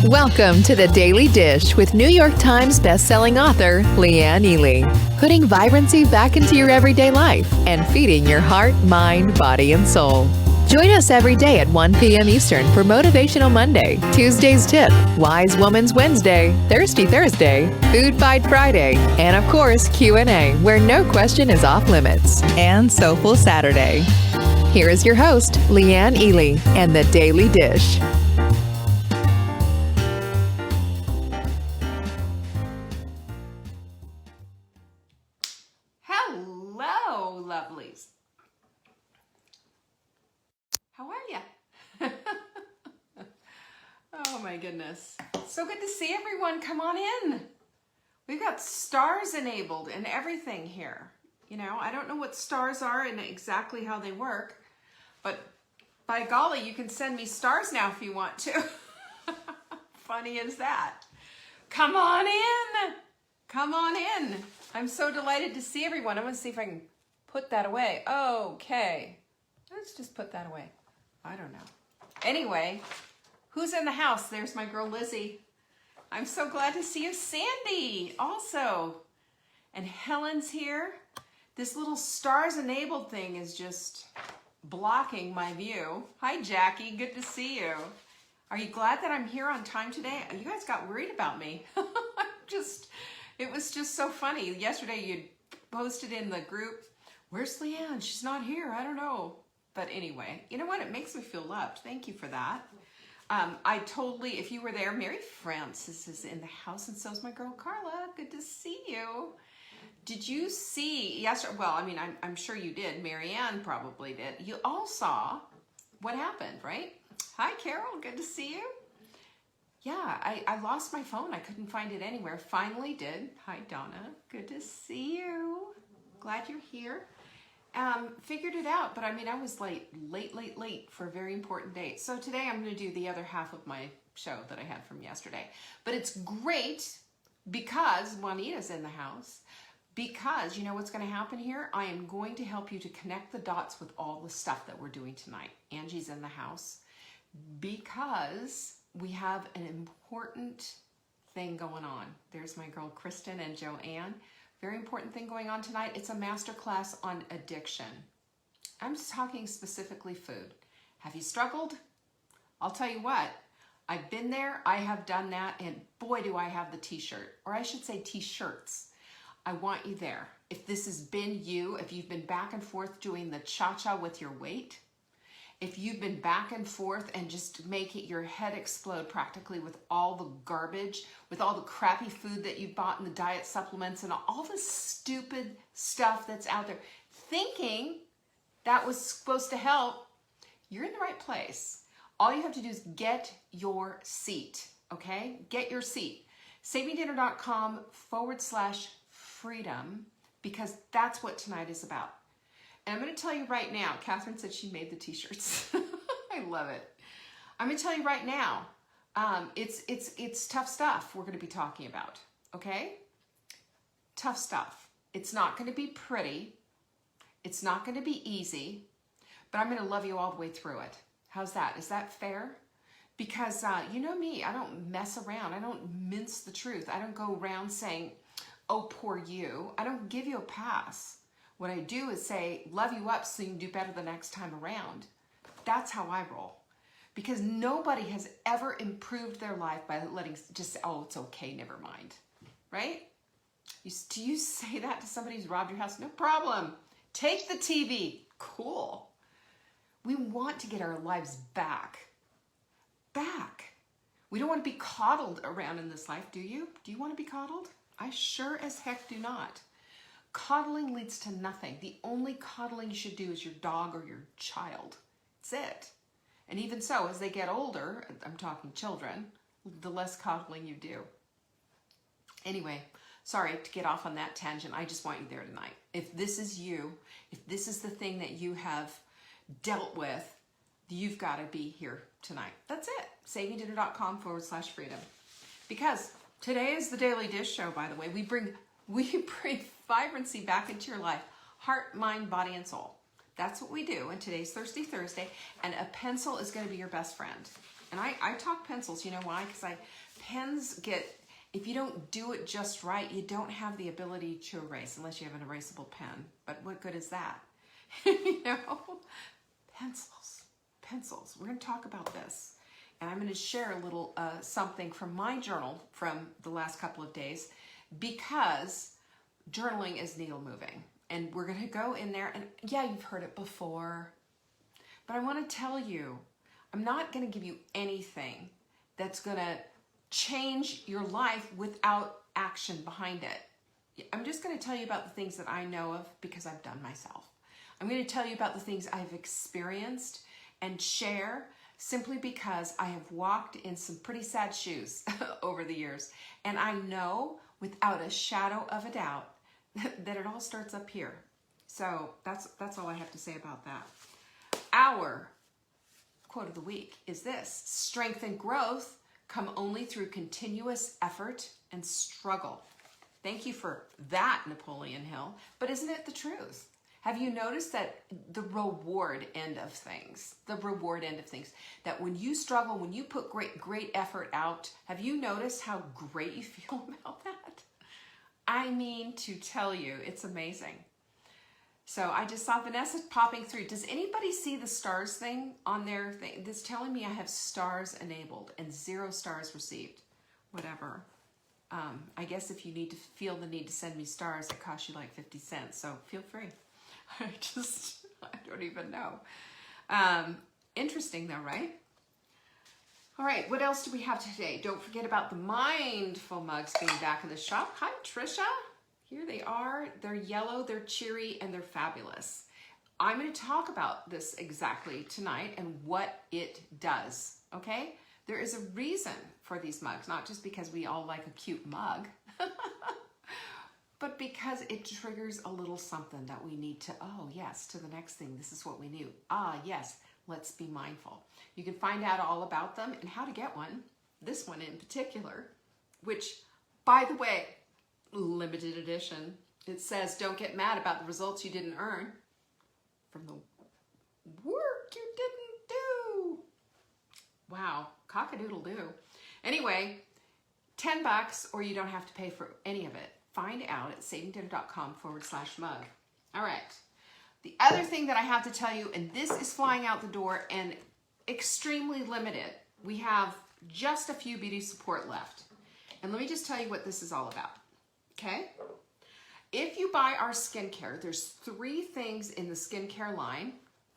Welcome to the Daily Dish with New York Times bestselling author Leanne Ely. Putting vibrancy back into your everyday life and feeding your heart, mind, body, and soul. Join us every day at 1 p.m. Eastern for Motivational Monday, Tuesday's Tip, Wise Woman's Wednesday, Thirsty Thursday, Food Fight Friday, and of course Q&A, where no question is off limits, and Soulful Saturday. Here is your host, Leanne Ely, and the Daily Dish. Hello, lovelies. How are you? Oh my goodness. So good to see everyone. Come on in. We've got stars enabled and everything here. You know, I don't know what stars are and exactly how they work, but by golly, you can send me stars now if you want to. Funny as that. Come on in. Come on in. I'm so delighted to see everyone. I'm going to see if I can put that away. Okay. Let's just put that away. I don't know. Anyway, who's in the house? There's my girl Lizzie. I'm so glad to see you. Sandy also. And Helen's here. This little stars enabled thing is just blocking my view. Hi, Jackie. Good to see you. Are you glad that I'm here on time today? You guys got worried about me. It was just so funny. Yesterday you posted in the group, where's Leanne? She's not here. I don't know. But anyway, you know what? It makes me feel loved. Thank you for that. If you were there, Mary Frances is in the house, and so's my girl Carla. Good to see you. Did you see yesterday? Well, I mean, I'm sure you did. Marianne probably did. You all saw what happened, right? Hi, Carol. Good to see you. Yeah, I lost my phone. I couldn't find it anywhere. Finally did. Hi, Donna. Good to see you. Glad you're here. Figured it out, but I mean, I was late for a very important date. So today I'm going to do the other half of my show that I had from yesterday. But it's great because Juanita's in the house. Because you know what's going to happen here? I am going to help you to connect the dots with all the stuff that we're doing tonight. Angie's in the house because we have an important thing going on. There's my girl Kristen and Joanne. Very important thing going on tonight. It's a masterclass on addiction. I'm just talking specifically food. Have you struggled? I'll tell you what, I've been there, I have done that, and boy do I have the t-shirt, or I should say t-shirts. I want you there. If this has been you, if you've been back and forth doing the cha-cha with your weight, if you've been back and forth and just make it your head explode practically with all the garbage, with all the crappy food that you've bought and the diet supplements and all the stupid stuff that's out there, thinking that was supposed to help, you're in the right place. All you have to do is get your seat, okay? Get your seat. SavingDinner.com/freedom, because that's what tonight is about. And I'm going to tell you right now, Catherine said she made the t-shirts. I love it. I'm going to tell you right now, it's tough stuff we're going to be talking about, okay? Tough stuff. It's not going to be pretty. It's not going to be easy, but I'm going to love you all the way through it. How's that? Is that fair? Because you know me, I don't mess around. I don't mince the truth. I don't go around saying, oh, poor you. I don't give you a pass. What I do is say, love you up so you can do better the next time around. That's how I roll. Because nobody has ever improved their life by letting just say, oh, it's okay, never mind. Right? Do you say that to somebody who's robbed your house? No problem. Take the TV. Cool. We want to get our lives back. Back. We don't want to be coddled around in this life, do you? Do you want to be coddled? I sure as heck do not. Coddling leads to nothing. The only coddling you should do is your dog or your child. That's it. And even so, as they get older, I'm talking children, the less coddling you do. Anyway, sorry to get off on that tangent. I just want you there tonight. If this is you, if this is the thing that you have dealt with, you've got to be here tonight. That's it. SavingDinner.com/freedom. Because today is the Daily Dish Show, by the way. We bring vibrancy back into your life. Heart, mind, body, and soul. That's what we do. And today's Thirsty Thursday. And a pencil is going to be your best friend. And I talk pencils, you know why? Because pens get, if you don't do it just right, you don't have the ability to erase unless you have an erasable pen. But what good is that? You know? Pencils. We're going to talk about this. And I'm going to share a little something from my journal from the last couple of days, because journaling is needle moving. And we're going to go in there, and yeah, you've heard it before, but I want to tell you, I'm not going to give you anything that's going to change your life without action behind it. I'm just going to tell you about the things that I know of because I've done myself. I'm going to tell you about the things I've experienced and share simply because I have walked in some pretty sad shoes over the years. And I know without a shadow of a doubt that it all starts up here. So that's all I have to say about that. Our quote of the week is this: strength and growth come only through continuous effort and struggle. Thank you for that, Napoleon Hill. But isn't it the truth? Have you noticed that the reward end of things, that when you struggle, when you put great effort out, have you noticed how great you feel about that? I mean, to tell you, it's amazing. So I just saw Vanessa popping through. Does anybody see the stars thing on their thing? It's telling me I have stars enabled and 0 stars received. Whatever. I guess if you feel the need to send me stars, it costs you like 50 cents. So feel free. I don't even know. Interesting though, right? All right, what else do we have today? Don't forget about the mindful mugs being back in the shop. Hi, Trisha. Here they are. They're yellow, they're cheery, and they're fabulous. I'm going to talk about this exactly tonight and what it does, okay? There is a reason for these mugs, not just because we all like a cute mug, but because it triggers a little something that we need to, oh yes, to the next thing. This is what we knew. Ah, yes, let's be mindful. You can find out all about them and how to get one, this one in particular, which, by the way, limited edition. It says, don't get mad about the results you didn't earn from the work you didn't do. Wow, cock-a-doodle-doo. Anyway, $10 or you don't have to pay for any of it. Find out at savingdinner.com/mug. All right. The other thing that I have to tell you, and this is flying out the door and extremely limited. We have just a few beauty support left. And let me just tell you what this is all about. Okay? If you buy our skincare, there's 3 things in the skincare line.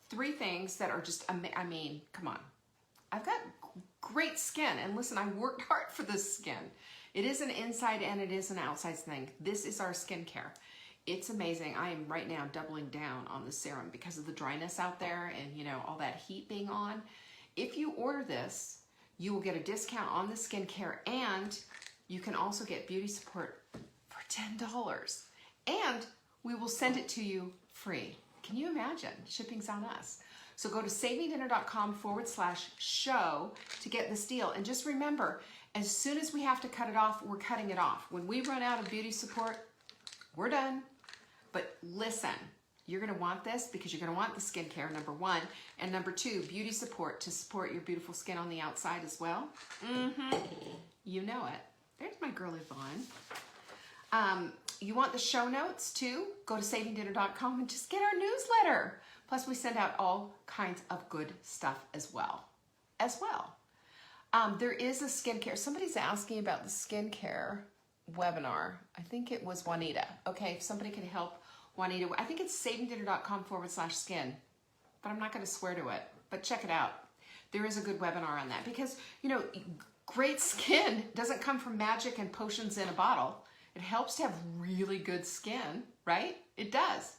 3 things that are just, I mean, come on. I've got great skin. And listen, I worked hard for this skin. It is an inside and it is an outside thing. This is our skincare. It's amazing. I am right now doubling down on the serum because of the dryness out there and, you know, all that heat being on. If you order this, you will get a discount on the skincare, and you can also get beauty support for $10. And we will send it to you free. Can you imagine? Shipping's on us. So go to savingdinner.com/show to get this deal. And just remember, as soon as we have to cut it off, we're cutting it off. When we run out of beauty support, we're done. But listen, you're going to want this because you're going to want the skincare, number 1. And number 2, beauty support to support your beautiful skin on the outside as well. You know it. There's my girl Yvonne. You want the show notes too? Go to savingdinner.com and just get our newsletter. Plus we send out all kinds of good stuff as well. There is a skincare. Somebody's asking about the skincare webinar. I think it was Juanita. Okay, if somebody can help Juanita. I think it's savingdinner.com/skin, but I'm not going to swear to it, but check it out. There is a good webinar on that because, you know, great skin doesn't come from magic and potions in a bottle. It helps to have really good skin, right? It does.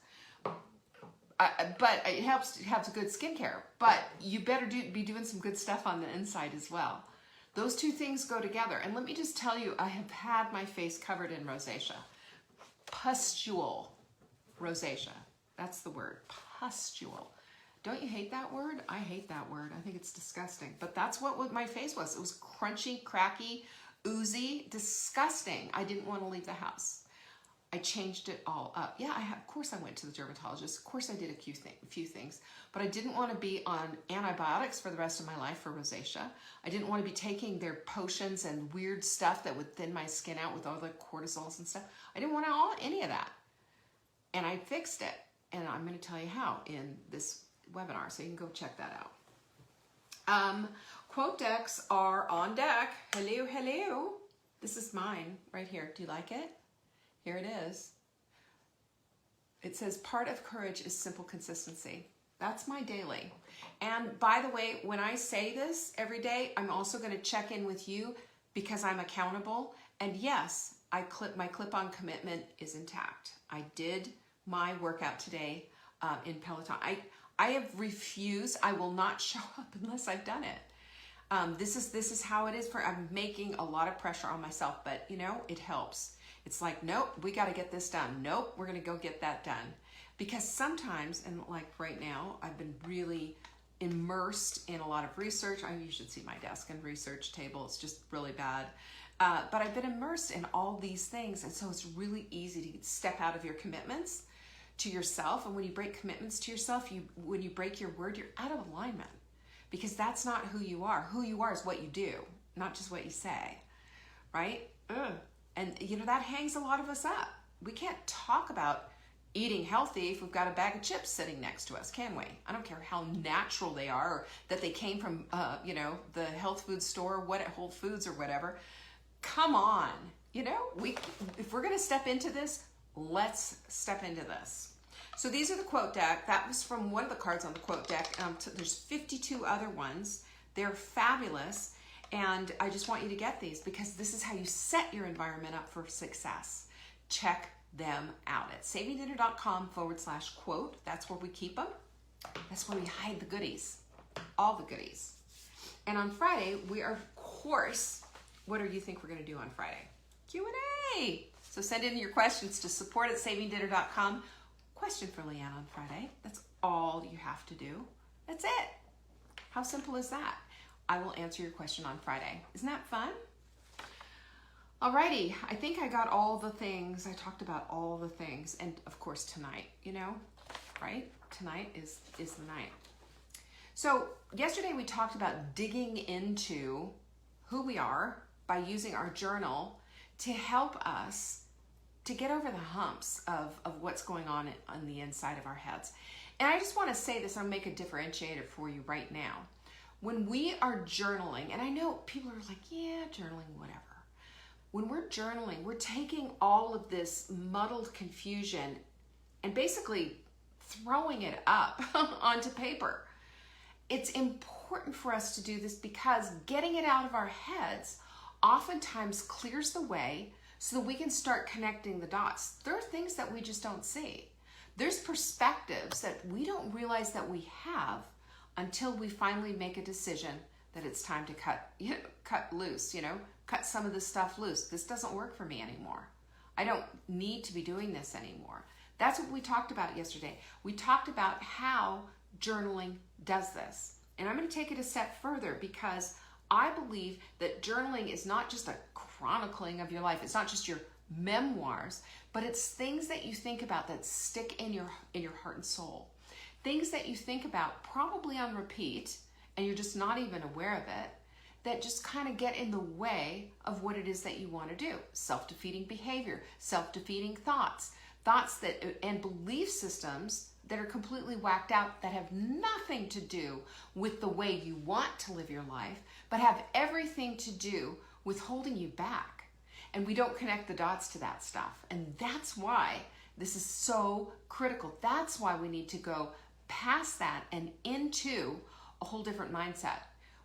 But it helps to have good skincare. But you better be doing some good stuff on the inside as well. Those 2 things go together. And let me just tell you, I have had my face covered in rosacea. Pustule rosacea. That's the word. Pustule. Don't you hate that word? I hate that word. I think it's disgusting. But that's what my face was. It was crunchy, cracky, oozy, disgusting. I didn't want to leave the house. I changed it all up. Yeah, of course I went to the dermatologist. Of course I did a few things, but I didn't want to be on antibiotics for the rest of my life for rosacea. I didn't want to be taking their potions and weird stuff that would thin my skin out with all the cortisols and stuff. I didn't want any of that. And I fixed it. And I'm going to tell you how in this webinar, so you can go check that out. Quote decks are on deck. Hello, hello. This is mine right here. Do you like it? Here it is. It says, part of courage is simple consistency. That's my daily. And by the way, when I say this every day, I'm also going to check in with you because I'm accountable. And yes, my clip-on commitment is intact. I did my workout today in Peloton. I have refused. I will not show up unless I've done it. This is how it is. I'm making a lot of pressure on myself, but you know, it helps. It's like, nope, we got to get this done. Nope, we're going to go get that done. Because sometimes, and like right now, I've been really immersed in a lot of research. You should see my desk and research table. It's just really bad. But I've been immersed in all these things. And so it's really easy to step out of your commitments to yourself. And when you break commitments to yourself, when you break your word, you're out of alignment. Because that's not who you are. Who you are is what you do, not just what you say, right? And you know, that hangs a lot of us up. We can't talk about eating healthy if we've got a bag of chips sitting next to us, can we? I don't care how natural they are, or that they came from, you know, the health food store, Whole Foods or whatever. Come on, you know, if we're gonna step into this, let's step into this. So these are the quote deck. That was from one of the cards on the quote deck. There's 52 other ones. They're fabulous. And I just want you to get these because this is how you set your environment up for success. Check them out at savingdinner.com/quote. That's where we keep them. That's where we hide the goodies, all the goodies. And on Friday, we are, of course, what do you think we're going to do on Friday? Q&A. So send in your questions to support@savingdinner.com. Question for Leanne on Friday. That's all you have to do. That's it. How simple is that? I will answer your question on Friday. Isn't that fun? Alrighty, I think I got all the things. I talked about all the things. And of course tonight, you know, right? Tonight is the night. So yesterday we talked about digging into who we are by using our journal to help us to get over the humps of what's going on the inside of our heads. And I just want to say this, I'll make a differentiator for you right now. When we are journaling, and I know people are like, yeah, journaling, whatever. When we're journaling, we're taking all of this muddled confusion and basically throwing it up onto paper. It's important for us to do this because getting it out of our heads oftentimes clears the way so that we can start connecting the dots. There are things that we just don't see. There's perspectives that we don't realize that we have until we finally make a decision that it's time to cut loose, cut some of this stuff loose. This doesn't work for me anymore. I don't need to be doing this anymore. That's what we talked about yesterday. We talked about how journaling does this. And I'm going to take it a step further because I believe that journaling is not just a chronicling of your life. It's not just your memoirs, but it's things that you think about that stick in your heart and soul. Things that you think about probably on repeat and you're just not even aware of it, that just kind of get in the way of what it is that you want to do. Self-defeating behavior, self-defeating thoughts that and belief systems that are completely whacked out, that have nothing to do with the way you want to live your life, but have everything to do with holding you back. And we don't connect the dots to that stuff. And that's why this is so critical. That's why we need to go past that and into a whole different mindset.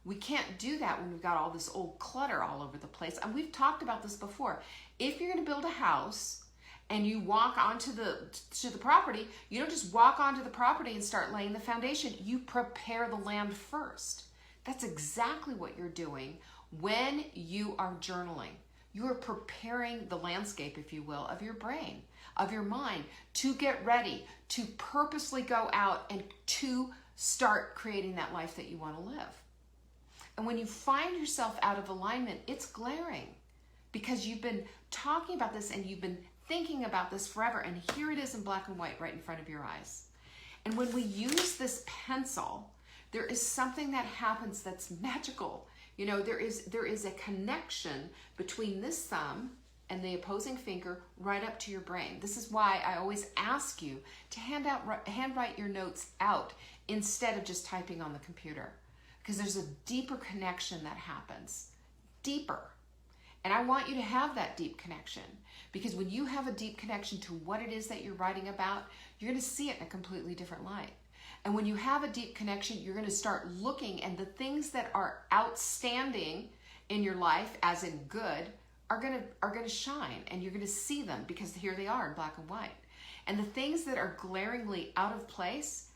We can't do that when we've got all this old clutter all over the place. And we've talked about this before. If you're going to build a house and you walk onto the property, you don't just walk onto the property and start laying the foundation. You prepare the land first. That's exactly what you're doing when you are journaling. You are preparing the landscape, if you will, of your brain, of your mind, to get ready, to purposely go out and to start creating that life that you want to live. And when you find yourself out of alignment, it's glaring because you've been talking about this and you've been thinking about this forever, and here it is in black and white right in front of your eyes. And when we use this pencil, there is something that happens that's magical. You know, there is a connection between this thumb and the opposing finger right up to your brain. This is why I always ask you to handwrite your notes out instead of just typing on the computer, because there's a deeper connection that happens, deeper. And I want you to have that deep connection, because when you have a deep connection to what it is that you're writing about, you're going to see it in a completely different light. And when you have a deep connection, you're going to start looking, and the things that are outstanding in your life, as in good, are going to shine, and you're going to see them because here they are in black and white. And the things that are glaringly out of place,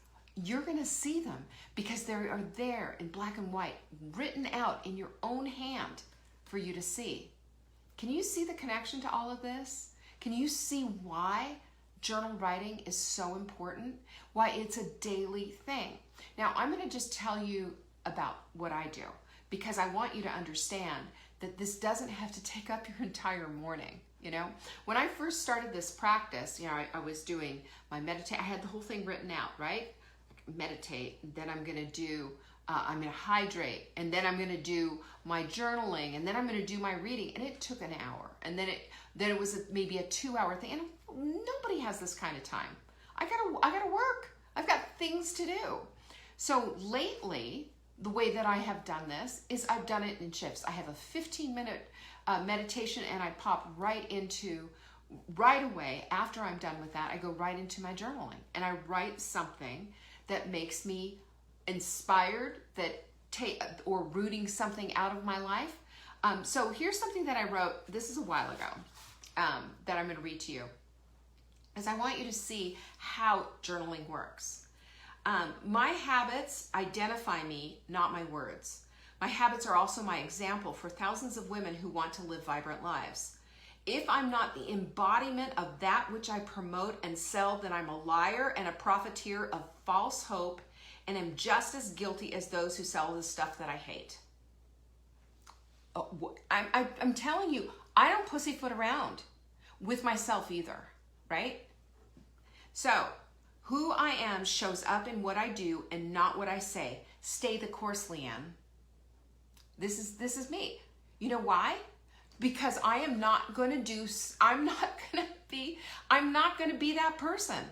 you're going to see them because they are there in black and white, written out in your own hand for you to see. Can you see the connection to all of this? Can you see why journal writing is so important? Why it's a daily thing? Now, I'm going to just tell you about what I do, because I want you to understand that this doesn't have to take up your entire morning. You know, when I first started this practice, you know, I was doing my meditate. I had the whole thing written out, right? Meditate, and then I'm going to do, I'm going to hydrate, and then I'm going to do my journaling, and then I'm going to do my reading, and it took an hour, and then it was maybe a 2-hour thing, and nobody has this kind of time. I gotta work. I've got things to do. So lately, the way that I have done this is I've done it in shifts. I have a 15-minute meditation, and I pop right away after I'm done with that, I go right into my journaling, and I write something that makes me inspired, or rooting something out of my life. So here's something that I wrote. This is a while ago that I'm going to read to you, as I want you to see how journaling works. My habits identify me, not my words. My habits are also my example for thousands of women who want to live vibrant lives. If I'm not the embodiment of that which I promote and sell, then I'm a liar and a profiteer of false hope, and am just as guilty as those who sell the stuff that I hate. I'm telling you, I don't pussyfoot around with myself either, right? So, who I am shows up in what I do and not what I say. Stay the course, Leanne. This is me. You know why? Because I'm not going to be that person.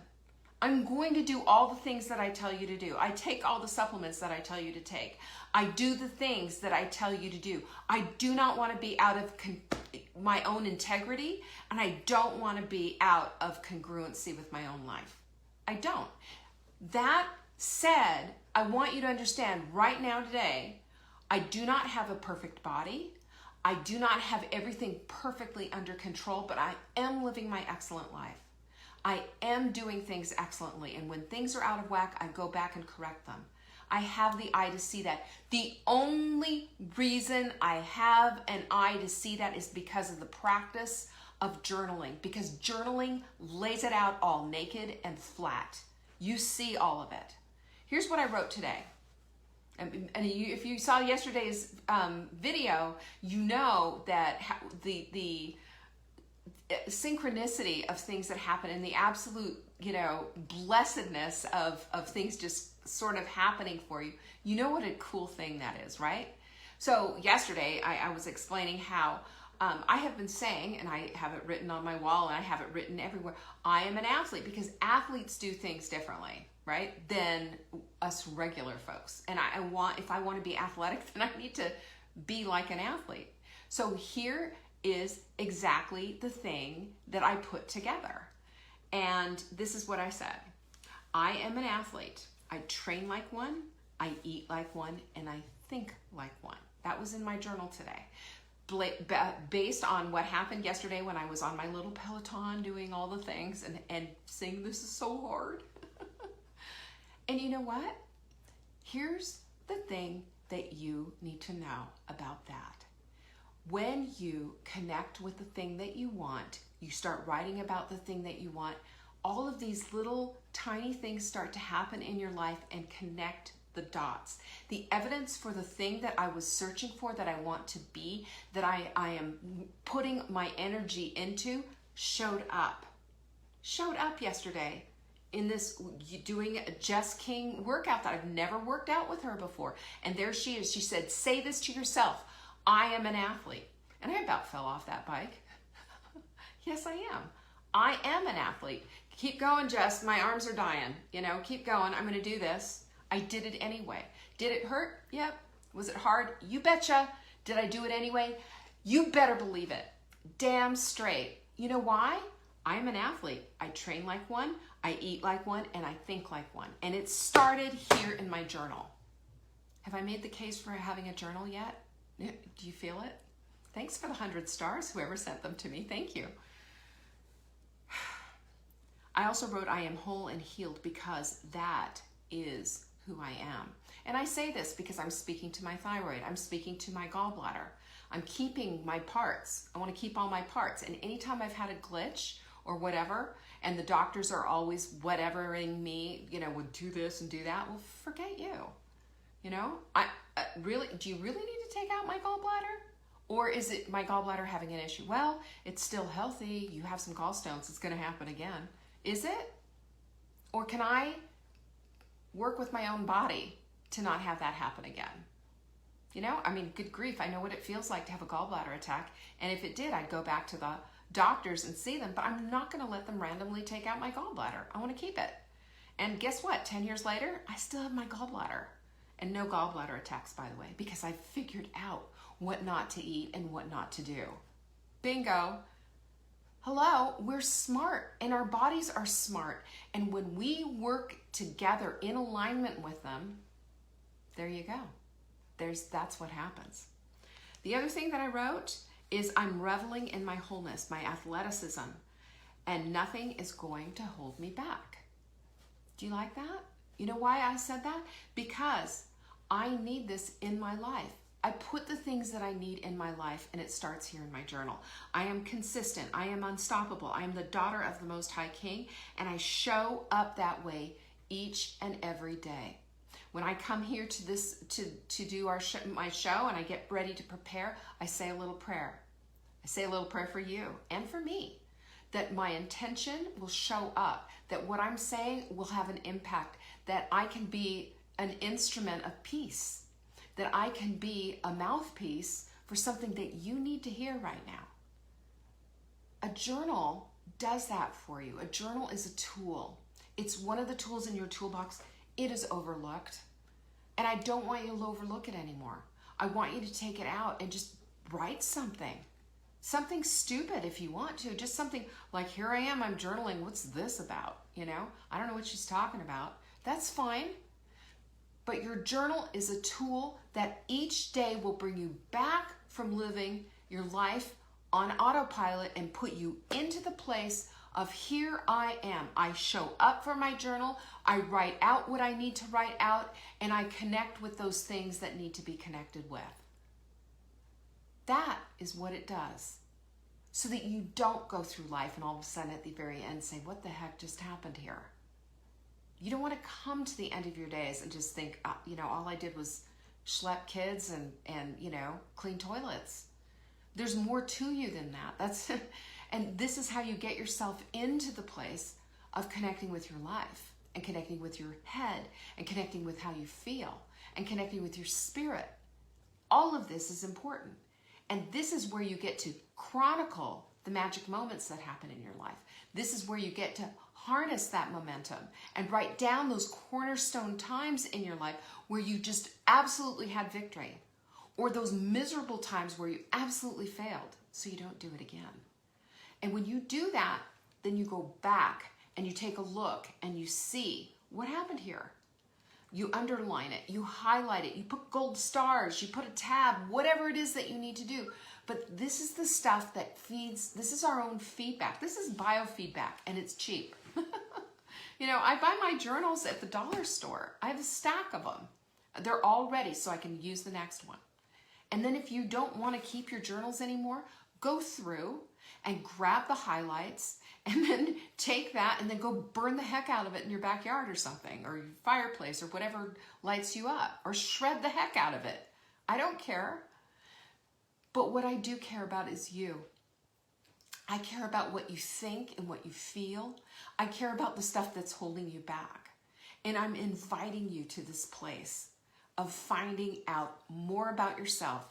I'm going to do all the things that I tell you to do. I take all the supplements that I tell you to take. I do the things that I tell you to do. I do not want to be out of my own integrity, and I don't want to be out of congruency with my own life. I don't. That said, I want you to understand right now today, I do not have a perfect body. I do not have everything perfectly under control, but I am living my excellent life. I am doing things excellently, and when things are out of whack, I go back and correct them. I have the eye to see that. The only reason I have an eye to see that is because of the practice of journaling, because journaling lays it out all naked and flat. You see all of it. Here's what I wrote today. And if you saw yesterday's video, you know that the synchronicity of things that happen and the absolute, blessedness of things just sort of happening for you. You know what a cool thing that is, right? So yesterday I was explaining how I have been saying, and I have it written on my wall and I have it written everywhere, I am an athlete, because athletes do things differently, right, than us regular folks. And if I want to be athletic, then I need to be like an athlete. So here is exactly the thing that I put together. And this is what I said. I am an athlete. I train like one, I eat like one, and I think like one. That was in my journal today. Based on what happened yesterday when I was on my little Peloton doing all the things and saying, this is so hard. And you know what? Here's the thing that you need to know about that. When you connect with the thing that you want, you start writing about the thing that you want, all of these little tiny things start to happen in your life and connect the dots. The evidence for the thing that I was searching for, that I want to be, that I am putting my energy into, showed up yesterday in this doing a Jess King workout that I've never worked out with her before. And there she is. She said, say this to yourself. I am an athlete. And I about fell off that bike. Yes, I am. I am an athlete. Keep going, Jess. My arms are dying. You know, keep going. I'm going to do this. I did it anyway. Did it hurt? Yep. Was it hard? You betcha. Did I do it anyway? You better believe it. Damn straight. You know why? I'm an athlete. I train like one, I eat like one, and I think like one. And it started here in my journal. Have I made the case for having a journal yet? Do you feel it? Thanks for the 100 stars, whoever sent them to me. Thank you. I also wrote, I am whole and healed, because that is who I am. And I say this because I'm speaking to my thyroid. I'm speaking to my gallbladder. I'm keeping my parts. I want to keep all my parts. And anytime I've had a glitch or whatever, and the doctors are always whatevering me, you know, would do this and do that, well, forget you. You know, really, do you really need to take out my gallbladder? Or is it my gallbladder having an issue? Well, it's still healthy. You have some gallstones. It's going to happen again. Is it? Or can I work with my own body to not have that happen again? You know, I mean, good grief, I know what it feels like to have a gallbladder attack. And if it did, I'd go back to the doctors and see them, but I'm not going to let them randomly take out my gallbladder. I want to keep it. And guess what? 10 years later, I still have my gallbladder. And no gallbladder attacks, by the way, because I figured out what not to eat and what not to do. Bingo. Hello, we're smart and our bodies are smart. And when we work together in alignment with them, there you go. That's what happens. The other thing that I wrote is I'm reveling in my wholeness, my athleticism, and nothing is going to hold me back. Do you like that? You know why I said that? Because I need this in my life. I put the things that I need in my life, and it starts here in my journal. I am consistent. I am unstoppable. I am the daughter of the Most High King, and I show up that way each and every day. When I come here to this to do my show, and I get ready to prepare, I say a little prayer. I say a little prayer for you and for me, that my intention will show up, that what I'm saying will have an impact, that I can be an instrument of peace, that I can be a mouthpiece for something that you need to hear right now. A journal does that for you. A journal is a tool. It's one of the tools in your toolbox. It is overlooked. And I don't want you to overlook it anymore. I want you to take it out and just write something. Something stupid if you want to. Just something like, here I am, I'm journaling. What's this about? You know, I don't know what she's talking about. That's fine. But your journal is a tool that each day will bring you back from living your life on autopilot and put you into the place of here I am. I show up for my journal. I write out what I need to write out, and I connect with those things that need to be connected with. That is what it does. So that you don't go through life and all of a sudden at the very end say, what the heck just happened here? You don't want to come to the end of your days and just think, you know, all I did was schlep kids and you know, clean toilets. There's more to you than that. And this is how you get yourself into the place of connecting with your life and connecting with your head and connecting with how you feel and connecting with your spirit. All of this is important. And this is where you get to chronicle the magic moments that happen in your life. This is where you get to harness that momentum and write down those cornerstone times in your life where you just absolutely had victory, or those miserable times where you absolutely failed, so you don't do it again. And when you do that, then you go back and you take a look and you see what happened here. You underline it, you highlight it, you put gold stars, you put a tab, whatever it is that you need to do. But this is the stuff that feeds, this is our own feedback. This is biofeedback, and it's cheap. You know, I buy my journals at the dollar store. I have a stack of them. They're all ready so I can use the next one. And then if you don't want to keep your journals anymore, go through and grab the highlights and then take that and then go burn the heck out of it in your backyard or something, or your fireplace, or whatever lights you up, or shred the heck out of it. I don't care. But what I do care about is you. I care about what you think and what you feel. I care about the stuff that's holding you back. And I'm inviting you to this place of finding out more about yourself.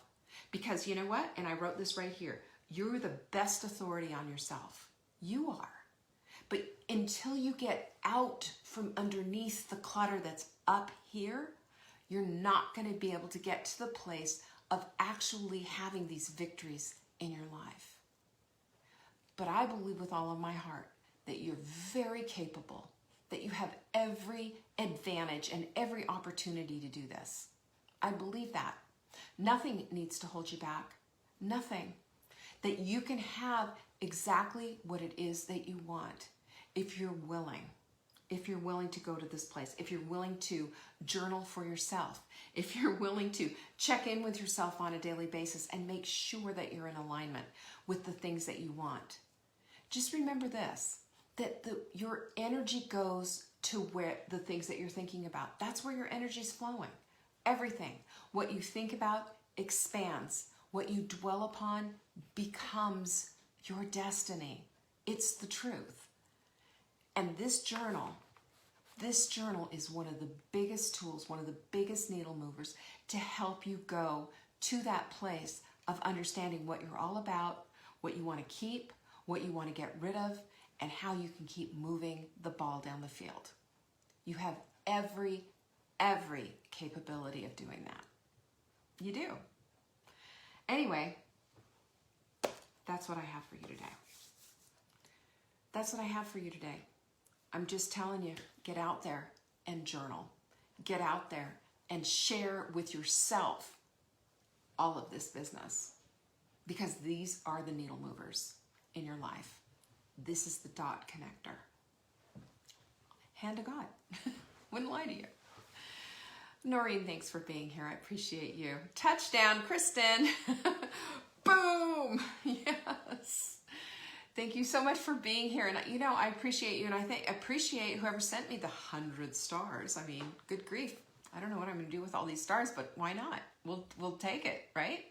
Because you know what? And I wrote this right here. You're the best authority on yourself. You are. But until you get out from underneath the clutter that's up here, you're not going to be able to get to the place of actually having these victories in your life. But I believe with all of my heart that you're very capable, that you have every advantage and every opportunity to do this. I believe that. Nothing needs to hold you back. Nothing. That you can have exactly what it is that you want if you're willing. If you're willing to go to this place, if you're willing to journal for yourself, if you're willing to check in with yourself on a daily basis and make sure that you're in alignment with the things that you want. Just remember this, that your energy goes to where the things that you're thinking about. That's where your energy is flowing. Everything. What you think about expands. What you dwell upon becomes your destiny. It's the truth. And this journal is one of the biggest tools, one of the biggest needle movers to help you go to that place of understanding what you're all about, what you want to keep, what you want to get rid of, and how you can keep moving the ball down the field. You have every capability of doing that. You do. Anyway, that's what I have for you today. That's what I have for you today. I'm just telling you, get out there and journal. Get out there and share with yourself all of this business, because these are the needle movers in your life. This is the dot connector. Hand to God. Wouldn't lie to you. Noreen, thanks for being here. I appreciate you. Touchdown, Kristen. Boom. Yes. Thank you so much for being here. And you know, I appreciate you, and I appreciate whoever sent me the 100 stars. I mean, good grief. I don't know what I'm going to do with all these stars, but why not? We'll take it, right?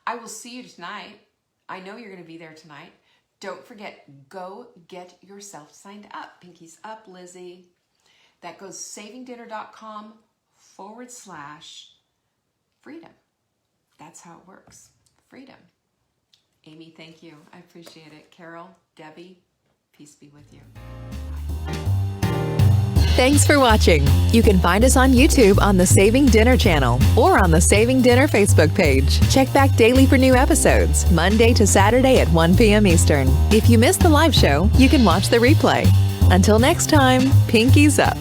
I will see you tonight. I know you're going to be there tonight. Don't forget, go get yourself signed up. Pinky's up, Lizzie. That goes savingdinner.com/freedom. That's how it works. Freedom. Amy, thank you. I appreciate it. Carol, Debbie, peace be with you. Thanks for watching. You can find us on YouTube on the Saving Dinner channel or on the Saving Dinner Facebook page. Check back daily for new episodes, Monday to Saturday at 1 p.m. Eastern. If you missed the live show, you can watch the replay. Until next time, Pinkies up.